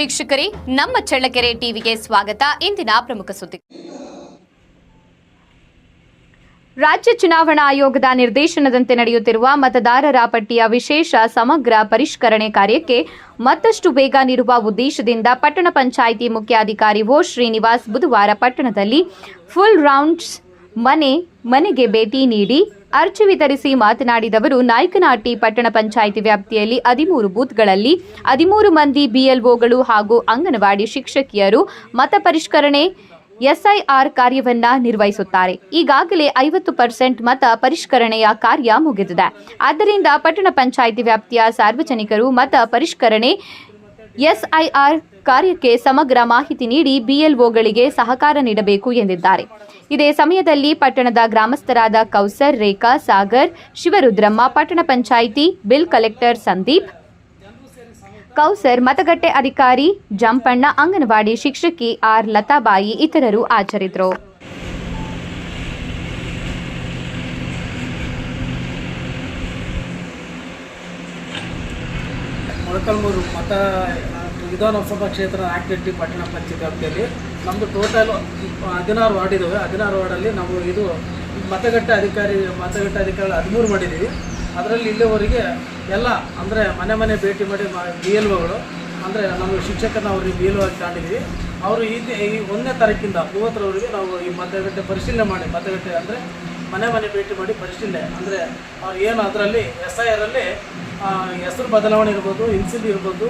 ವೀಕ್ಷಕರೇ, ನಮ್ಮ ಚಳ್ಳಕೆರೆ ಟಿವಿಗೆ ಸ್ವಾಗತ. ಇಂದಿನ ಪ್ರಮುಖ ಸುದ್ದಿ. ರಾಜ್ಯ ಚುನಾವಣಾ ಆಯೋಗದ ನಿರ್ದೇಶನದಂತೆ ನಡೆಯುತ್ತಿರುವ ಮತದಾರರ ಪಟ್ಟಿಯ ವಿಶೇಷ ಸಮಗ್ರ ಪರಿಷ್ಕರಣೆ ಕಾರ್ಯಕ್ಕೆ ಮತ್ತಷ್ಟು ವೇಗ ನೀಡುವ ಉದ್ದೇಶದಿಂದ ಪಟ್ಟಣ ಪಂಚಾಯಿತಿ ಮುಖ್ಯಾಧಿಕಾರಿ ಓ ಶ್ರೀನಿವಾಸ್ ಬುಧವಾರ ಪಟ್ಟಣದಲ್ಲಿ ಫುಲ್ ರೌಂಡ್ಸ್ ಮನೆಗೆ ಭೇಟಿ ನೀಡಿ ಅರ್ಜಿ ವಿತರಿಸಿ ಮಾತನಾಡಿದವರು, ನಾಯಕನಹಟ್ಟಿ ಪಟ್ಟಣ ಪಂಚಾಯಿತಿ ವ್ಯಾಪ್ತಿಯಲ್ಲಿ 13 ಬೂತ್ಗಳಲ್ಲಿ 13 ಮಂದಿ ಬಿಎಲ್ಒಗಳು ಹಾಗೂ ಅಂಗನವಾಡಿ ಶಿಕ್ಷಕಿಯರು ಮತ ಪರಿಷ್ಕರಣೆ ಎಸ್ಐಆರ್ ಕಾರ್ಯವನ್ನ ನಿರ್ವಹಿಸುತ್ತಾರೆ. ಈಗಾಗಲೇ 50% ಮತ ಪರಿಷ್ಕರಣೆಯ ಕಾರ್ಯ ಮುಗಿದಿದೆ. ಆದ್ದರಿಂದ ಪಟ್ಟಣ ಪಂಚಾಯಿತಿ ವ್ಯಾಪ್ತಿಯ ಸಾರ್ವಜನಿಕರು ಮತ ಪರಿಷ್ಕರಣೆ ಎಸ್ಐಆರ್ ಕಾರ್ಯಕ್ಕೆ ಸಮಗ್ರ ಮಾಹಿತಿ ನೀಡಿ ಬಿಎಲ್ಒಗಳಿಗೆ ಸಹಕಾರ ನೀಡಬೇಕು ಎಂದಿದ್ದಾರೆ. ಇದೇ ಸಮಯದಲ್ಲಿ ಪಟ್ಟಣದ ಗ್ರಾಮಸ್ಥರಾದ ಕೌಸರ್, ರೇಖಾ, ಸಾಗರ್, ಶಿವರುದ್ರಮ್ಮ, ಪಟ್ಟಣ ಪಂಚಾಯಿತಿ ಬಿಲ್ ಕಲೆಕ್ಟರ್ ಸಂದೀಪ್, ಕೌಸರ್, ಮತಗಟ್ಟೆ ಅಧಿಕಾರಿ ಜಂಪಣ್ಣ, ಅಂಗನವಾಡಿ ಶಿಕ್ಷಕಿ ಆರ್ ಲತಾಬಾಯಿ ಇತರರು ಹಾಜರಿದ್ದರು. ಮೊಳಕಾಲ್ಮೂರು ವಿಧಾನಸಭಾ ಕ್ಷೇತ್ರ ನಾಯಕನಹಟ್ಟಿ ಪಟ್ಟಣ ಪಂಚಾಯತ್ ವ್ಯಾಪ್ತಿಯಲ್ಲಿ ನಮ್ಮದು ಟೋಟಲ್ 16 ವಾರ್ಡ್ ಇದ್ದಾವೆ. 16 ವಾರ್ಡಲ್ಲಿ ನಾವು ಇದು ಮತಗಟ್ಟೆ ಅಧಿಕಾರಿ 13 ಮಾಡಿದ್ದೀವಿ. ಅದರಲ್ಲಿ ಇಲ್ಲಿವರೆಗೆ ಎಲ್ಲ ಅಂದರೆ ಮನೆ ಭೇಟಿ ಮಾಡಿ BLOಗಳು ಅಂದರೆ ನಮ್ಮ ಶಿಕ್ಷಕರನ್ನ ಅವ್ರಿಗೆ BLO ಆಗಿ ತಗೊಂಡಿದ್ವಿ. ಅವರು ಈ 1ನೇ ತಾರೀಕಿಂದ 30ರವರೆಗೆ ನಾವು ಈ ಮತಗಟ್ಟೆ ಪರಿಶೀಲನೆ ಮಾಡಿ, ಮತಗಟ್ಟೆ ಅಂದರೆ ಮನೆ ಭೇಟಿ ಮಾಡಿ ಪರಿಶೀಲನೆ ಅಂದರೆ ಅವ್ರು ಏನು ಅದರಲ್ಲಿ SIRಲ್ಲಿ ಹೆಸರು ಬದಲಾವಣೆ ಇರ್ಬೋದು, ಇನ್ಸಿಲ್ ಇರ್ಬೋದು,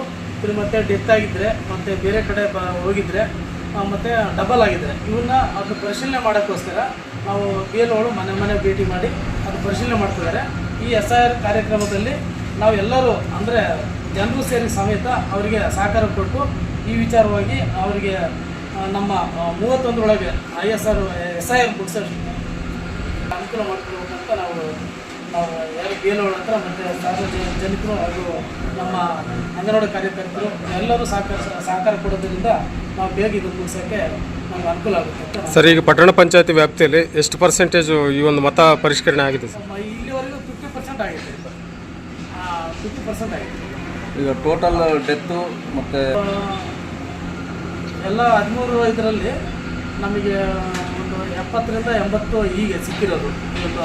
ಮತ್ತು ಡೆತ್ ಆಗಿದ್ದರೆ ಮತ್ತು ಬೇರೆ ಕಡೆ ಹೋಗಿದ್ದರೆ ಮತ್ತು ಡಬಲ್ ಆಗಿದ್ದರೆ ಇವನ್ನ ಅದು ಪರಿಶೀಲನೆ ಮಾಡೋಕ್ಕೋಸ್ಕರ ನಾವು BLOಗಳು ಮನೆ ಭೇಟಿ ಮಾಡಿ ಅದು ಪರಿಶೀಲನೆ ಮಾಡ್ತಿದ್ದಾರೆ. ಈ SIR ಕಾರ್ಯಕ್ರಮದಲ್ಲಿ ನಾವು ಎಲ್ಲರೂ ಅಂದರೆ ಜನರು ಸೇರಿ ಸಮೇತ ಅವರಿಗೆ ಸಹಕಾರ ಕೊಟ್ಟು ಈ ವಿಚಾರವಾಗಿ ಅವರಿಗೆ ನಮ್ಮ 31ರೊಳಗೆ SIR ಮುಗಿಸೋಷ್ಟು ಅನುಕೂಲ ಮಾಡ್ಕೊಳ್ಬೇಕಂತ ನಾವು ಯಾರು BLOಗಳ ಹತ್ರ ಮತ್ತು ಸಾರ್ವಜನಿಕರು ಹಾಗೂ ನಮ್ಮ ಅಂಗನವಾಡಿ ಕಾರ್ಯಕರ್ತರು ಎಲ್ಲರೂ ಸಹಕಾರ ಕೊಡೋದ್ರಿಂದ ನಾವು ಬೇಗ ಇದನ್ನು ಮುಗಿಸೋಕ್ಕೆ ನಮ್ಗೆ ಅನುಕೂಲ ಆಗುತ್ತೆ. ಸರ್, ಈಗ ಪಟ್ಟಣ ಪಂಚಾಯತಿ ವ್ಯಾಪ್ತಿಯಲ್ಲಿ ಎಷ್ಟು ಪರ್ಸೆಂಟೇಜು ಈ ಒಂದು ಮತ ಪರಿಷ್ಕರಣೆ ಆಗಿದೆ ಸರ್? ಇಲ್ಲಿವರೆಗೂ 50% ಆಗಿದೆ. 50% ಆಗಿದೆ. ಈಗ ಟೋಟಲ್ ಡೆತ್ತು ಮತ್ತು ಎಲ್ಲ 13 ಇದರಲ್ಲಿ ನಮಗೆ ಒಂದು 70ರಿಂದ 80 ಹೀಗೆ ಸಿಕ್ಕಿರೋದು. ಒಂದು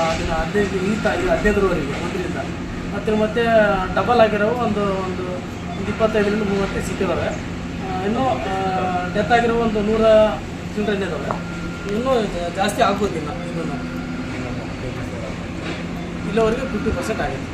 15ರವರೆಗೆ 1ರಿಂದ ಮತ್ತೆ ಡಬಲ್ ಆಗಿರೋ ಒಂದು 25ರಿಂದ 30 ಸಿಕ್ಕಿದ್ದಾವೆ. ಇನ್ನೂ ಡೆತ್ ಆಗಿರೋ ಒಂದು 100 ಚಿಲ್ಡ್ರನ್ ಇದ್ದಾವೆ. ಇನ್ನೂ ಜಾಸ್ತಿ ಆಗೋದಿಲ್ಲ. ಇದನ್ನು ಇಲ್ಲಿವರೆಗೆ 50% ಆಗಿದೆ.